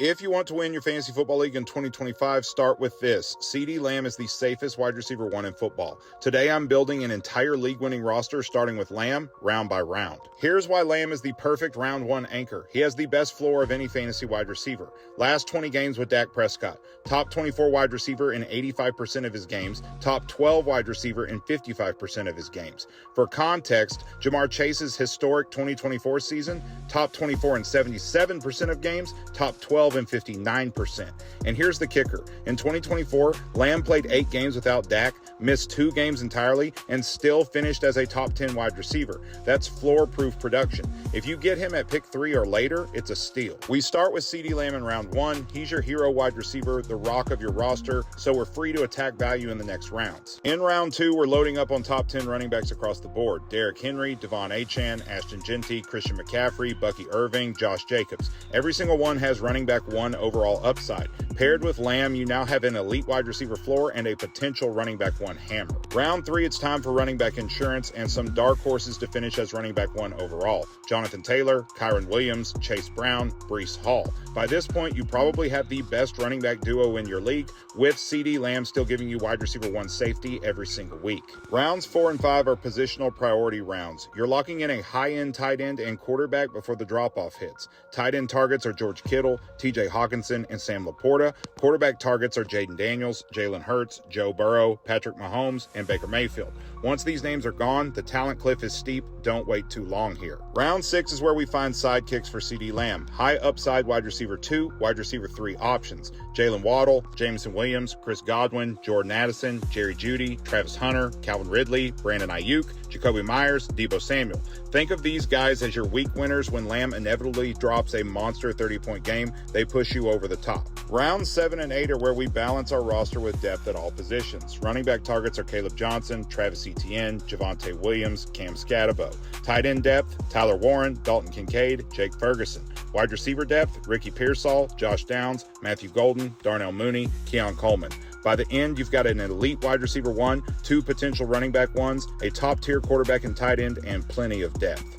If you want to win your fantasy football league in 2025, start with this. CeeDee Lamb is the safest wide receiver one in football. Today, I'm building an entire league-winning roster starting with Lamb round by round. Here's why Lamb is the perfect round one anchor. He has the best floor of any fantasy wide receiver. Last 20 games with Dak Prescott. Top 24 wide receiver in 85% of his games. Top 12 wide receiver in 55% of his games. For context, Jamar Chase's historic 2024 season, top 24 in 77% of games, top 12 in 59%. And here's the kicker. In 2024, Lamb played 8 games without Dak, missed 2 games entirely, and still finished as a top 10 wide receiver. That's floor-proof production. If you get him at pick 3 or later, it's a steal. We start with CeeDee Lamb in round 1. He's your hero wide receiver, the rock of your roster, so we're free to attack value in the next rounds. In round 2, we're loading up on top 10 running backs across the board. Derrick Henry, Devon Achane, Ashton Genty, Christian McCaffrey, Bucky Irving, Josh Jacobs. Every single one has running back 1 overall upside. Paired with Lamb, you now have an elite wide receiver floor and a potential running back 1 hammer. Round 3, it's time for running back insurance and some dark horses to finish as running back 1 overall. Jonathan Taylor, Kyron Williams, Chase Brown, Breece Hall. By this point, you probably have the best running back duo in your league, with CeeDee Lamb still giving you wide receiver 1 safety every single week. Rounds 4 and 5 are positional priority rounds. You're locking in a high-end tight end and quarterback before the drop-off hits. Tight end targets are George Kittle, TJ Hawkinson, and Sam Laporta. Quarterback targets are Jaden Daniels, Jalen Hurts, Joe Burrow, Patrick Mahomes, and Baker Mayfield. Once these names are gone, the talent cliff is steep. Don't wait too long here. Round 6 is where we find sidekicks for CeeDee Lamb. High upside wide receiver 2, wide receiver 3 options. Jalen Waddle, Jameson Williams, Chris Godwin, Jordan Addison, Jerry Jeudy, Travis Hunter, Calvin Ridley, Brandon Ayuk, Jacoby Myers, Deebo Samuel. Think of these guys as your week winners when Lamb inevitably drops a monster 30-point game. They push you over the top. Rounds 7 and 8 are where we balance our roster with depth at all positions. Running back targets are Caleb Johnson, Travis Etienne, Javonte Williams, Cam Scatterbo. Tight end depth, Tyler Warren, Dalton Kincaid, Jake Ferguson. Wide receiver depth, Ricky Pearsall, Josh Downs, Matthew Golden, Darnell Mooney, Keon Coleman. By the end, you've got an elite wide receiver 1, 2 potential running back 1s, a top-tier quarterback and tight end, and plenty of depth.